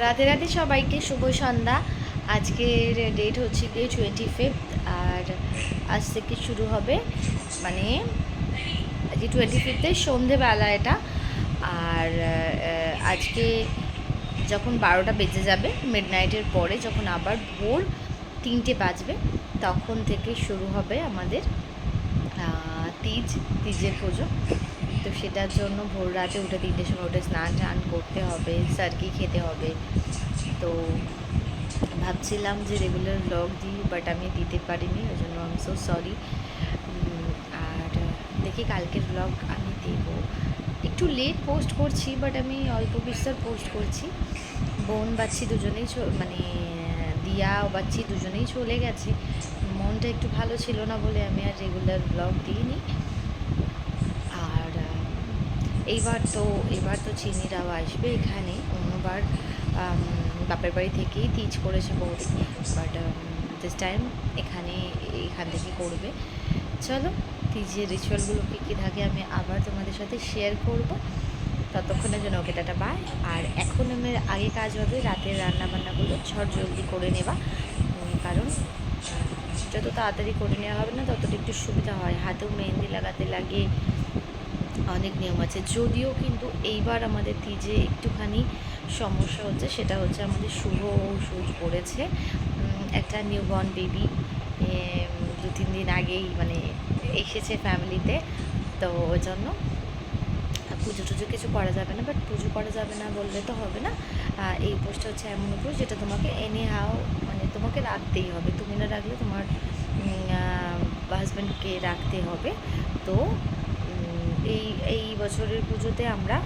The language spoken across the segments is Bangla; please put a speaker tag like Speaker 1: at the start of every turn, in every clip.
Speaker 1: রাতে রাতে সবাইকে শুভ সন্ধ্যা। আজকের ডেট হচ্ছে গিয়ে 25, আর আজ থেকে শুরু হবে, মানে আজকে 25 সন্ধেবেলা এটা। আর আজকে যখন 12টা বেজে যাবে, মিডনাইটের পরে যখন আবার ভোর 3টে বাজবে, তখন থেকে শুরু হবে আমাদের তিজের পুজো। তো সেটার জন্য ভোর রাতে উঠে 3টের সময় উঠে স্নান টান করতে হবে, সার্কি খেতে হবে। তো ভাবছিলাম যে রেগুলার ব্লগ দিই, বাট আমি দিতে পারিনি, ওই জন্য আই এম সো সরি। আর দেখি কালকের ব্লগ আমি দেব। একটু লেট পোস্ট করছি, বাট আমি অল্প বিস্তর পোস্ট করছি। বোন বাচ্চি দুজনেই মানে দিয়া ও বাচ্চি দুজনেই চলে গেছে। মনটা একটু ভালো ছিল না বলে আমি আর রেগুলার ব্লগ দিইনি। আর এবার তো চিনিরাও আসবে এখানে। অন্যবার বাপের বাড়ি থেকেই তিজ করেছে বৌদি, বাট দিস টাইম এখান থেকে করবে। চলো, তিজের রিচুয়ালগুলো কী কী থাকে আমি আবার তোমাদের সাথে শেয়ার করব। ততক্ষণের জন্য ওকে টাটা বাই। আর এখন আমার আগে কাজ হবে রাতের রান্নাবান্নাগুলো জলদি করে নেওয়া, কারণ যত তাড়াতাড়ি করে নেওয়া হবে না ততটা একটু সুবিধা হয়। হাতেও মেহেন্দি লাগাতে লাগে, অনেক নিয়ম আছে। যদিও কিন্তু এইবার আমাদের তিজে একটুখানি সমস্যা হচ্ছে, সেটা হচ্ছে আমাদের শুভ ওষুধ পড়েছে। একটা নিউবর্ন বেবি 2-3 দিন আগেই মানে এসেছে ফ্যামিলিতে। তো ওই জন্য পুজো টুজো কিছু করা যাবে না, বাট পুজো করা যাবে না বললে তো হবে না। এই উপোসটা হচ্ছে এমন উপোস যেটা তোমাকে এনি হাও মানে তোমাকে রাখতেই হবে। তুমি না রাখলে তোমার হাজব্যান্ডকে রাখতে হবে। তো এই এই বছরের পুজোতে আমরা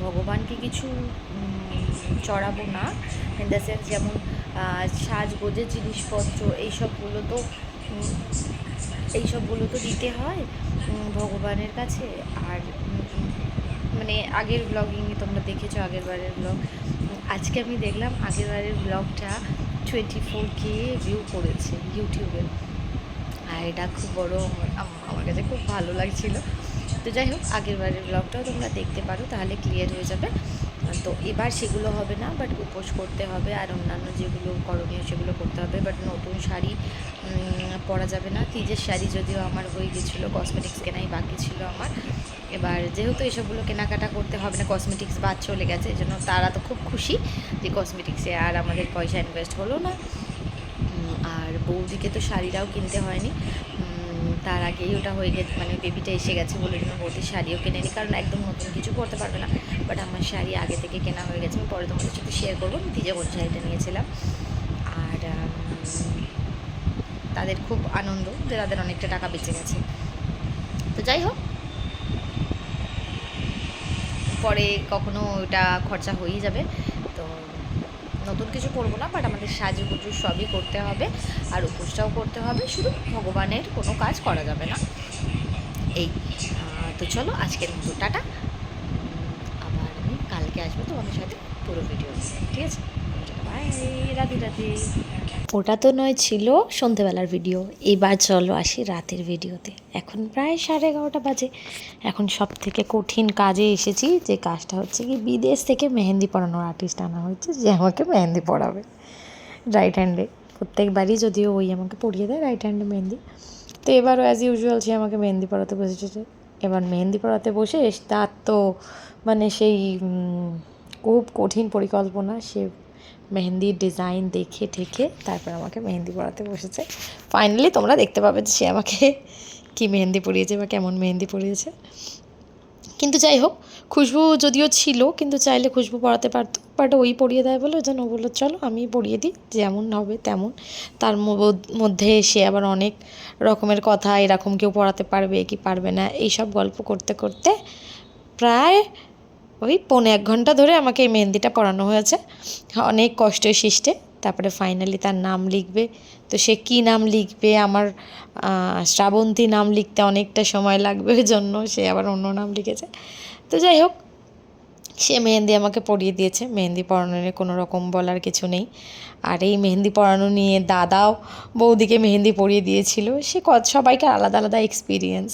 Speaker 1: ভগবানকে কিছু চড়াবো না, ইন দ্য সেন্স যেমন সাজগোজের জিনিসপত্র এইসবগুলো তো দিতে হয় ভগবানের কাছে। আর মানে আগের ব্লগিং তোমরা দেখেছো, আগের বারের ব্লগ। আজকে আমি দেখলাম আগের বারের ব্লগটা 24K ভিউ করেছে ইউটিউবে, আর এটা খুব বড় আমার কাছে খুব ভালো লাগছিল। তো যাই হোক, আগের বারের ব্লগটাও তোমরা দেখতে পারো, তাহলে ক্লিয়ার হয়ে যাবে। তো এবার সেগুলো হবে না, বাট উপোস করতে হবে, আর অন্যান্য যেগুলো করণীয় সেগুলো করতে হবে। বাট নতুন শাড়ি পরা যাবে না। তিজের শাড়ি যদিও আমার হয়ে গেছিলো, কসমেটিক্স কেনাই বাকি ছিল আমার। এবার যেহেতু এসবগুলো কেনাকাটা করতে হবে না, কসমেটিক্স বাদ চলে গেছে, এই জন্য তারা তো খুব খুশি যে কসমেটিক্সে আর আমাদের পয়সা ইনভেস্ট হলো না। আর বৌদিকে তো শাড়িটাও কিনতে হয়নি, তার আগেই ওটা হয়ে গেছে, মানে বেবিটা এসে গেছে বলে জন্য বৌদির শাড়িও কিনেনি, কারণ একদম নতুন কিছু করতে পারবে না। বাট আমার শাড়ি আগে থেকে কেনা হয়ে গেছে, আমি পরে তোমাদের সাথে শেয়ার করবো আমি তিজে কোন শাড়িটা নিয়েছিলাম। আর তাদের খুব আনন্দ যে তাদের অনেকটা টাকা বেঁচে গেছে। তো যাই হোক, পরে কখনো ওটা খরচা হয়েই যাবে। তো নতুন কিছু করবো না, বাট আমাদের সাজুগুজু সবই করতে হবে, আর উপোসটাও করতে হবে। শুধু ভগবানের কোনো কাজ করা যাবে না, এই। তো চলো, আজকের মতো টাটা। আবার আমি কালকে আসবো তোমাদের সাথে পুরো ভিডিও, ঠিক আছে? বাই, রাধে রাধে। ওটা তো নয় ছিল সন্ধেবেলার ভিডিও, এবার চলো আসি রাতের ভিডিওতে। এখন প্রায় 11:30 বাজে। এখন সব থেকে কঠিন কাজে এসেছি, যে কাজটা হচ্ছে কি বিদেশ থেকে মেহেন্দি পরানোর আর্টিস্ট আনা হয়েছে, যে আমাকে মেহেন্দি পরাবে রাইট হ্যান্ডে। প্রত্যেকবারই যদিও ওই আমাকে পরিয়ে দেয় রাইট হ্যান্ডে মেহেন্দি। তো এবারও অ্যাজ ইউজুয়াল সে আমাকে মেহেন্দি পরাতে বসেছে। এবার মেহেন্দি পরাতে বসে তার তো মানে সেই খুব কঠিন পরিকল্পনা। সে মেহেন্দির ডিজাইন দেখে ঠেকে তারপর আমাকে মেহেন্দি পরাতে বসেছে। ফাইনালি তোমরা দেখতে পাবে যে সে আমাকে কী মেহেন্দি পরিয়েছে বা কেমন মেহেন্দি পরিয়েছে। কিন্তু যাই হোক, খুশবু যদিও ছিল, কিন্তু চাইলে খুশবু পরাতে পারতো, বাট ওই পরিয়ে দেয় বলে ওই জন্য ও বললো চলো আমি পরিয়ে দিই, যেমন হবে তেমন। তার মধ্যে সে আবার অনেক রকমের কথা, এরকম কেউ পড়াতে পারবে কি পারবে না, এইসব গল্প করতে করতে প্রায় ওই 1.25 ঘন্টা ধরে আমাকে এই মেহেন্দিটা পরানো হয়েছে, অনেক কষ্টে শিষ্টে। তারপরে ফাইনালি তার নাম লিখবে। তো সে কী নাম লিখবে, আমার শ্রাবন্তী নাম লিখতে অনেকটা সময় লাগবে, ওই জন্য সে আবার অন্য নাম লিখেছে। তো যাই হোক, সে মেহেন্দি আমাকে পরিয়ে দিয়েছে। মেহেন্দি পরানো নিয়ে কোনো রকম বলার কিছু নেই। আর এই মেহেন্দি পরানো নিয়ে দাদাও বৌদিকে মেহেন্দি পরিয়ে দিয়েছিল। সে সবাইকে আলাদা আলাদা এক্সপিরিয়েন্স।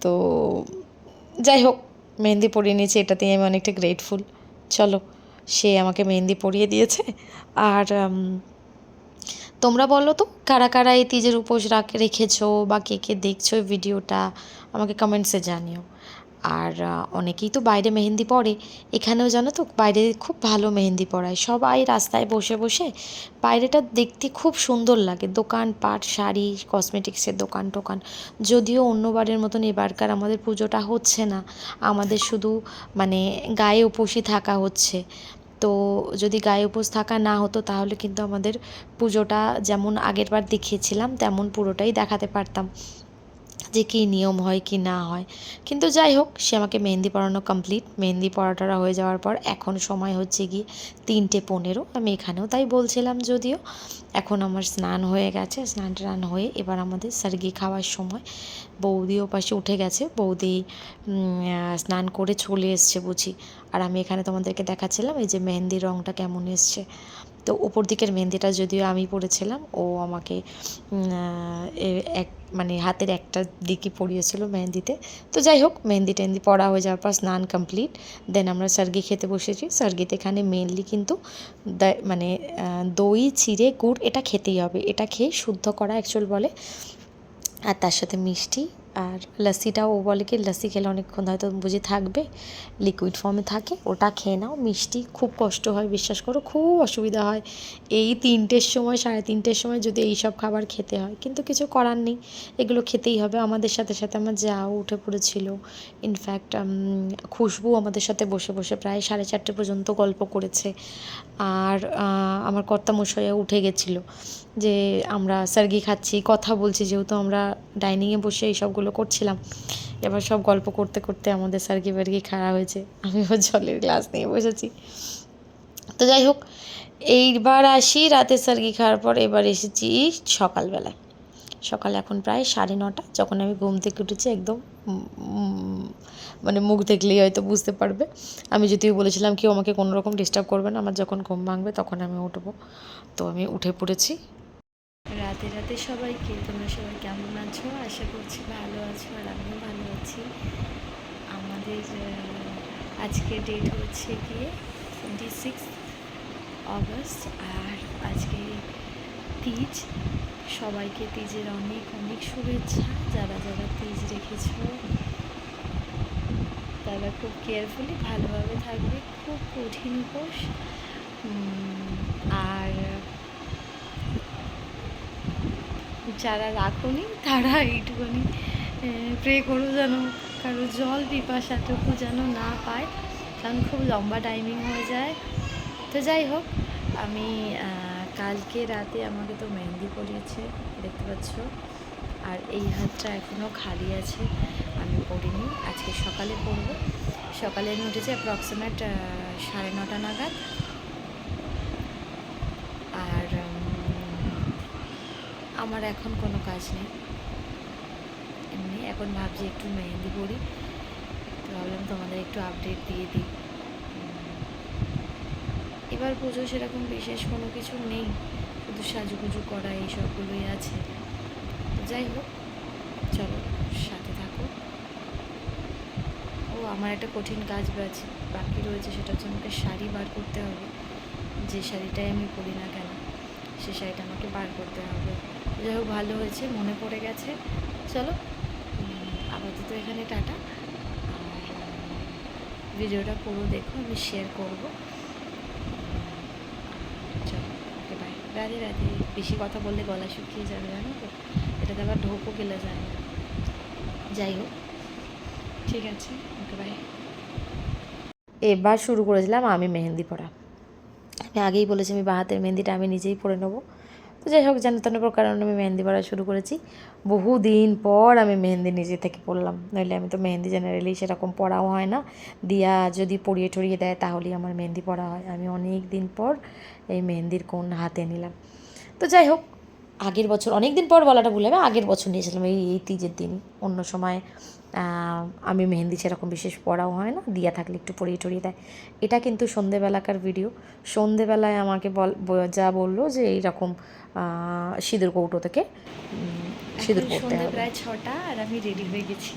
Speaker 1: তো যাই হোক, মেহেন্দি পরিয়ে নিয়েছি, এটাতেই আমি অনেকটা গ্রেটফুল। চলো, সে আমাকে মেহেন্দি পরিয়ে দিয়েছে। আর তোমরা বলো তো কারা কারা এই তিজের উপোস রেখেছো বা কে কে দেখছো এই ভিডিওটা, আমাকে কমেন্টসে জানিও। আর অনেকেই তো বাইরে মেহেন্দি পড়ে, এখানেও জানো তো বাইরে খুব ভালো মেহেন্দি পড়ায়, সবাই রাস্তায় বসে বসে। বাইরেটা দেখতে খুব সুন্দর লাগে, দোকানপাট, শাড়ি, কসমেটিক্সের দোকান টোকান। যদিও অন্যবারের মতন এবারকার আমাদের পুজোটা হচ্ছে না, আমাদের শুধু মানে গায়ে উপোসই থাকা হচ্ছে। তো যদি গায়ে উপোস থাকা না হতো তাহলে কিন্তু আমাদের পুজোটা যেমন আগেরবার দেখিয়েছিলাম তেমন পুরোটাই দেখাতে পারতাম যে কী নিয়ম হয় কি না হয়। কিন্তু যাই হোক, সে আমাকে মেহেন্দি পরানো কমপ্লিট। মেহেন্দি পরাটা হয়ে যাওয়ার পর এখন সময় হচ্ছে গিয়ে 3:15। আমি এখানেও তাই বলছিলাম, যদিও এখন আমার স্নান হয়ে গেছে, স্নান টান হয়ে এবার আমাদের সার্গি খাওয়ার সময়। বৌদি ওপাশে উঠে গেছে, বৌদি স্নান করে চলে এসছে বুঝি। আর আমি এখানে তোমাদেরকে দেখাচ্ছিলাম এই যে মেহেন্দির রঙটা কেমন এসছে। তো ওপর দিকের মেহেন্দিটা যদিও আমি পরেছিলাম, ও আমাকে এক মানে হাতের একটা দিকই পরিয়েছিল মেহেন্দিতে। তো যাই হোক, মেহেন্দি টেহেন্দি পরা হয়ে যাওয়ার পর স্নান কমপ্লিট, দেন আমরা সার্গি খেতে বসেছি। সার্গিতে এখানে মেনলি কিন্তু মানে দই, চিড়ে, গুড় এটা খেতেই হবে, এটা খেয়ে শুদ্ধ করা অ্যাকচুয়াল বলে। আর তার সাথে মিষ্টি আর লস্যিটাও, ও বলে কি লস্যি খেলে অনেকক্ষণ হয়তো বুঝি থাকবে, লিকুইড ফর্মে থাকে, ওটা খেয়ে নাও। মিষ্টি খুব কষ্ট হয়, বিশ্বাস করো, খুব অসুবিধা হয় এই 3টের সময়, 3:30 সময় যদি এই সব খাবার খেতে হয়, কিন্তু কিছু করার নেই, এগুলো খেতেই হবে। আমাদের সাথে সাথে আমার যাও উঠে পড়েছিল, ইনফ্যাক্ট খুশবু আমাদের সাথে বসে বসে প্রায় 4:30 পর্যন্ত গল্প করেছে। আর আমার কর্তামশাইও উঠে গেছিলো যে আমরা সার্গি খাচ্ছি, কথা বলছি, যেহেতু আমরা ডাইনিংয়ে বসে এই সবগুলো করছিলাম। এবার সব গল্প করতে করতে আমাদের সার্গি বার্গি খাওয়া হয়েছে, আমিও জলের গ্লাস নিয়ে বসেছি। তো যাই হোক, এইবার আসি রাতে সার্গি খাওয়ার পর, এবার এসেছি সকালবেলায়। সকাল এখন প্রায় 9:30, যখন আমি ঘুম থেকে উঠেছি একদম মানে মুখ দেখলেই হয়তো বুঝতে পারবে। আমি যদিও বলেছিলাম কেউ আমাকে কোনো রকম ডিস্টার্ব করবে না, আমার যখন ঘুম ভাঙবে তখন আমি উঠবো। তো আমি উঠে পড়েছি। রাতে রাতে সবাইকে, তোমরা সবাই কেমন আছো? আশা করছি ভালো আছো, আর আমিও ভালো আছি। আমাদের আজকে ডেট হচ্ছে গিয়ে 26 অগস্ট, আর আজকে তিজ। সবাইকে তিজের অনেক অনেক শুভেচ্ছা। যারা যারা তিজ রেখেছো তারা খুব কেয়ারফুলি ভালোভাবে থাকবে, খুব কঠিন উপোস। আর যারা রাখোনি তারা এইটুকুনি প্রে করো যেন কারো জল পিপাসাটুকু যেন না পায়, কারণ খুব লম্বা টাইমিং হয়ে যায়। তো যাই হোক, আমি কালকে রাতে আমাকে তো মেহেন্দি পরিয়েছে দেখতে পাচ্ছ, আর এই হাতটা এখনও খালি আছে, আমি পরিনি, আজকে সকালে পরবো। সকালে আমি উঠেছি অ্যাপ্রক্সিমেট 9:30 নাগাদ। আর আমার এখন কোনো কাজ নেই, এমনি এখন ভাবছি একটু মেহেন্দি পরি, তো ভাবলাম তোমাদের একটু আপডেট দিয়ে দিই। এবার পুজো সেরকম বিশেষ কোনো কিছু নেই, শুধু সাজুগুজু করা এই সবগুলোই আছে। তো যাই হোক, চলো সাথে থাকো। ও আমার একটা কঠিন কাজ বাকি রয়েছে, সেটা হচ্ছে আমাকে শাড়ি বার করতে হবে। যে শাড়িটাই আমি পরি না কেন, সে শাড়িটা আমাকে বার করতে হবে। যাই হোক, ভালো হয়েছে, মনে পড়ে গেছে। চলো আপাতত এখানে টাটা, আর ভিডিওটা পুরো দেখো, আমি শেয়ার করবো। চলো, ওকে বাই, রাধে রাধে। বেশি কথা বললে গলা শুকিয়ে যাবে জানো তো, এটাতে আবার ঢোকও গেলে যায় না। যাই হোক, ঠিক আছে, ওকে বাই। এবার শুরু করেছিলাম আমি মেহেন্দি পরা। আমি আগেই বলেছি আমি বাঁ হাতের মেহেন্দিটা আমি নিজেই পরে নেবো। তো যাই হোক, জানো তেন কারণে আমি মেহেন্দি পরা শুরু করেছি। বহুদিন পর আমি মেহেন্দি নিজে থেকে পরলাম, নইলে আমি তো মেহেন্দি জেনারেলি সেরকম পরাও হয় না। দিয়া যদি পরিয়ে টরিয়ে দেয় তাহলেই আমার মেহেন্দি পরা হয়। আমি অনেক দিন পর এই মেহেন্দির কোণ হাতে নিলাম। তো যাই হোক, আগের বছর, অনেক দিন পর বলাটা ভুল হবে, আগের বছর নিয়েছিলাম এই তিজের দিনই। অন্য সময় আমি মেহেন্দি সেরকম বিশেষ পড়াও হয় না, দিয়া থাকলে একটু পরিয়ে টরিয়ে দেয়। এটা কিন্তু সন্ধেবেলাকার ভিডিও। সন্ধেবেলায় আমাকে যা বললো যে এইরকম সিঁদুর কৌটো থেকে সিঁদুর পড়তে হবে। প্রায় 6টা, আর আমি রেডি হয়ে গেছি।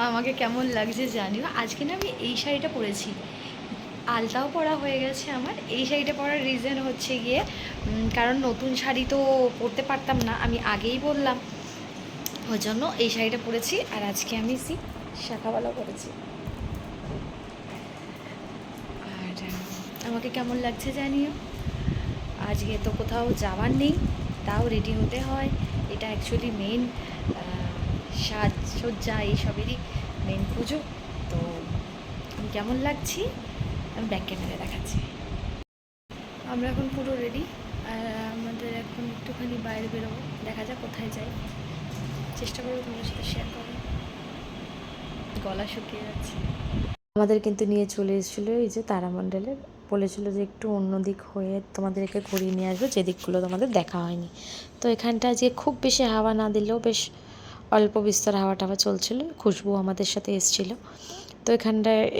Speaker 1: আমাকে কেমন লাগছে জানিও। আজকে না আমি এই শাড়িটা পরেছি, আলতাও পরা হয়ে গেছে আমার। এই শাড়িটা পরার রিজন হচ্ছে গিয়ে কারণ নতুন শাড়ি তো পরতে পারতাম না, আমি আগেই বললাম, ওই জন্য এই শাড়িটা পরেছি। আর আজকে আমি শাখাওয়ালা পরেছি। আর আমাকে কেমন লাগছে জানিও। আজকে তো কোথাও যাওয়ার নেই, তাও রেডি হতে হয়। এটা অ্যাকচুয়ালি মেন সাজসজ্জা এইসবেরই মেন পুজো। তো আমি কেমন লাগছি আমি ব্যাক ক্যামেরায় দেখাচ্ছি। আমরা এখন পুরো রেডি, আর আমাদের এখন একটুখানি বাইরে বেরোবো, দেখা যাক কোথায় যাই। চেষ্টা করবো তোমাদের সাথে শেয়ার করবো। গলা শুকিয়ে যাচ্ছে। আমাদের কিন্তু নিয়ে চলে এসেছিলো এই যে তারামণ্ডলের, বলেছিল যে একটু অন্য দিক হয়ে তোমাদেরকে ঘুরিয়ে নিয়ে আসবো, যে দিকগুলো তোমাদের দেখা হয়নি। তো এখানটা আজকে খুব বেশি হাওয়া না দিলেও বেশ অল্প বিস্তর হাওয়া টাওয়া চলছিল। খুশবু আমাদের সাথে এসেছিলো। তো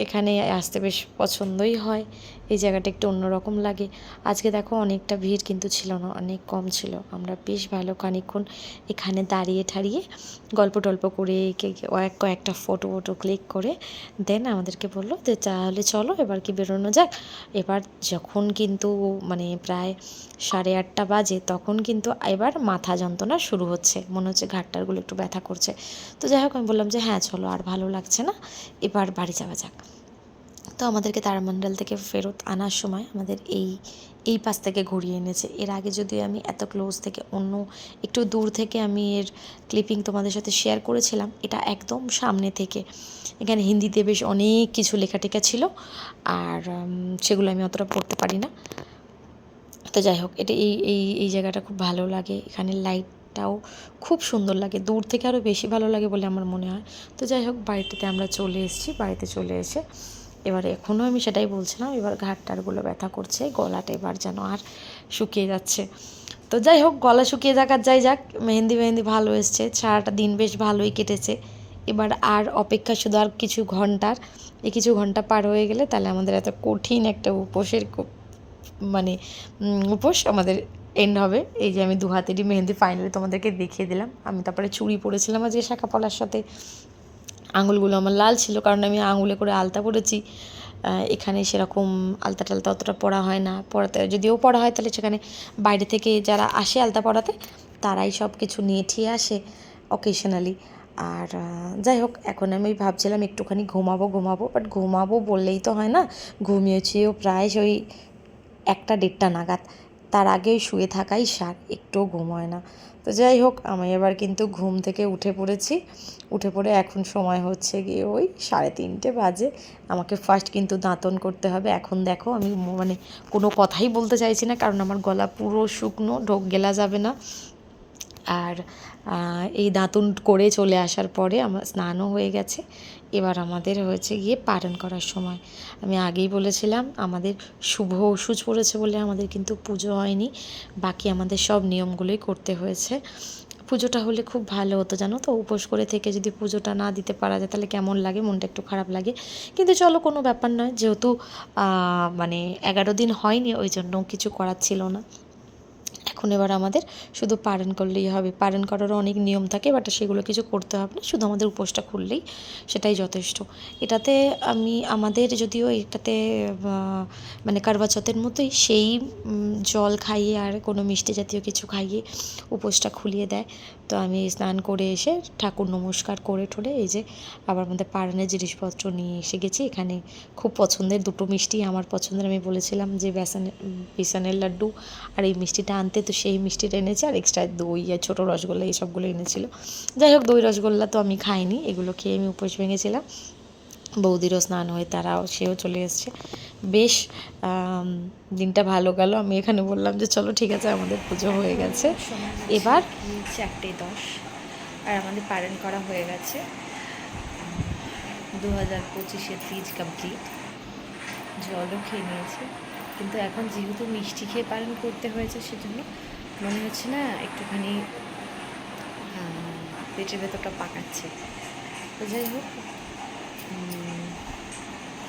Speaker 1: এখানে আসতে বেশ পছন্দই হয়। এই জায়গাটা একটু অন্যরকম লাগে। আজকে দেখো অনেকটা ভিড় কিন্তু ছিল না, অনেক কম ছিল। আমরা বেশ ভালো খানিকক্ষণ এখানে দাঁড়িয়ে ঠাড়িয়ে গল্প টল্প করে কয়েকটা ফটো ক্লিক করে দেন আমাদেরকে বললো যে তাহলে চলো এবার কি বেরোনো যাক। এবার যখন কিন্তু মানে প্রায় 8:30 বাজে, তখন কিন্তু এবার মাথা যন্ত্রণা শুরু হচ্ছে, মনে হচ্ছে ঘাটটারগুলো একটু ব্যথা করছে। তো যাই হোক আমি বললাম যে হ্যাঁ চলো, আর ভালো লাগছে না, এবার বাড়ি যাওয়া যাক। তো আমাদেরকে তারামণ্ডল থেকে ফেরত আনার সময় আমাদের এই পাশ থেকে ঘুরিয়ে এনেছে। এর আগে যদি আমি এত ক্লোজ থেকে অন্য একটু দূর থেকে আমি এর ক্লিপিং তোমাদের সাথে শেয়ার করেছিলাম, এটা একদম সামনে থেকে। এখানে হিন্দিতে বেশ অনেক কিছু লেখা টেখা ছিল, আর সেগুলো আমি অতটা পড়তে পারি না। তো যাই হোক, এটা এই জায়গাটা খুব ভালো লাগে। এখানে লাইটটাও খুব সুন্দর লাগে, দূর থেকে আরও বেশি ভালো লাগে বলে আমার মনে হয়। তো যাই হোক, বাড়িটাতে আমরা চলে এসেছি। বাড়িতে চলে এসে এবার এখনও আমি সেটাই বলছিলাম, এবার ঘাটটারগুলো ব্যথা করছে, গলাটা এবার যেন আর শুকিয়ে যাচ্ছে। তো যাই হোক, গলা শুকিয়ে যাক আর যাই যাক, মেহেন্দি ভালো এসছে, সারাটা দিন বেশ ভালোই কেটেছে। এবার আর অপেক্ষা শুধু আর কিছু ঘন্টার। এই কিছু ঘন্টা পার হয়ে গেলে তাহলে আমাদের এত কঠিন একটা উপোসের মানে উপোস আমাদের এন্ড হবে। এই যে আমি 2 হাতেরই মেহেন্দি ফাইনালি তোমাদেরকে দেখিয়ে দিলাম। আমি তারপরে চুড়ি পরেছিলাম আজকে শাঁখা পলার সাথে। আঙুলগুলো আমার লাল ছিল কারণ আমি আঙুলে করে আলতা পরেছি। এখানে সেরকম আলতা টালতা অতটা পরা হয় না, পরাতে যদিও পরা হয় তাহলে সেখানে বাইরে থেকে যারা আসে আলতা পরাতে তারাই সব কিছু নিয়ে ঠিয়ে আসে অকেশনালি। আর যাই হোক, এখন আমি ভাবছিলাম একটুখানি ঘুমাবো, বাট ঘুমাবো বললেই তো হয় না। ঘুমিয়েছিও প্রায় ওই 1টা 1:30 নাগাদ, তার আগেই শুয়ে থাকাই সার, একটুও ঘুম হয় না। তো যাই হোক, আমি এবার কিন্তু ঘুম থেকে উঠে পড়েছি। উঠে পড়ে এখন সময় হচ্ছে গিয়ে ওই 3:30 বাজে। আমাকে ফার্স্ট কিন্তু দাঁতন করতে হবে। এখন দেখো আমি মানে কোনো কথাই বলতে চাইছি না, কারণ আমার গলা পুরো শুকনো, ঢোক গেলা যাবে না। আর এই দাঁতুন করে চলে আসার পরে আমার স্নানও হয়ে গেছে। এবার আমাদের হয়েছে গিয়ে পারণ করার সময়। আমি আগেই বলেছিলাম আমাদের শুভ ওষুধ পড়েছে বলে আমাদের কিন্তু পুজো হয়নি, বাকি আমাদের সব নিয়মগুলোই করতে হয়েছে। পুজোটা হলে খুব ভালো হতো জানো তো, উপোস করে থেকে যদি পুজোটা না দিতে পারা যায় তাহলে কেমন লাগে, মনটা একটু খারাপ লাগে। কিন্তু চলো, কোনো ব্যাপার নয়, যেহেতু মানে 11 দিন হয়নি, ওই জন্য কিছু করার ছিল না। এখন এবার আমাদের শুধু পালন করলেই হবে। পালন করারও অনেক নিয়ম থাকে, বাট সেগুলো কিছু করতে হবে না, শুধু আমাদের উপোসটা খুললেই সেটাই যথেষ্ট। এটাতে আমাদের যদিও এটাতে মানে কারবা চৌথের মতোই সেই জল খাইয়ে আর কোনো মিষ্টি জাতীয় কিছু খাইয়ে উপোসটা খুলিয়ে দেয়। তো আমি স্নান করে এসে ঠাকুর নমস্কার করে ঠোলে এই যে আবার আমাদের পালনের জিনিসপত্র নিয়ে এসে গেছি। এখানে খুব পছন্দের 2টো মিষ্টি আমার পছন্দের, আমি বলেছিলাম যে বেসনের লাড্ডু আর এই মিষ্টিটা আনতে, তো সেই মিষ্টিটা এনেছে, আর এক্সট্রা দই আর ছোটো রসগোল্লা এইসবগুলো এনেছিল। যাই হোক, দই রসগোল্লা তো আমি খাইনি, এগুলো খেয়ে আমি উপোস ভেঙেছিলাম। বৌদিরও স্নান হয়ে সেও চলে এসছে। বেশ দিনটা ভালো গেল। আমি এখানে বললাম যে চলো ঠিক আছে, আমাদের পুজো হয়ে গেছে, এবার 4:10 আর আমাদের পালন করা হয়ে গেছে। 2025-এর তিজ কমপ্লিট। জলও খেয়ে নিয়েছি, কিন্তু এখন যেহেতু মিষ্টি খেয়ে পালন করতে হয়েছে সেজন্য মনে হচ্ছে না একটুখানি পেটের ভেতরটা পাকাচ্ছে। তো যাই হোক,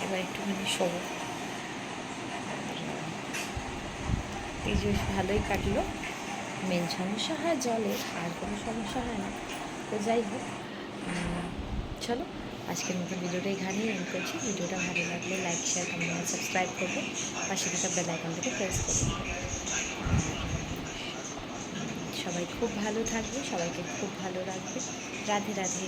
Speaker 1: এবার একটুখানি শোবো। এই যে ভালোই কাটলো। মেন সমস্যা হয় জলের, আর কোনো সমস্যা হয় না। তো যাই হোক, চলো আজকের নতুন ভিডিওটা এখানেই এন্ড করছি। ভিডিওটা ভালো লাগলে লাইক, শেয়ার, কমেন্ট আর সাবস্ক্রাইব করবে, পাশে থাকা বেল আইকনটাকে প্রেস করে দেবে। সবাই খুব ভালো থাকবে, সবাইকে খুব ভালো রাখবে। রাধে রাধে।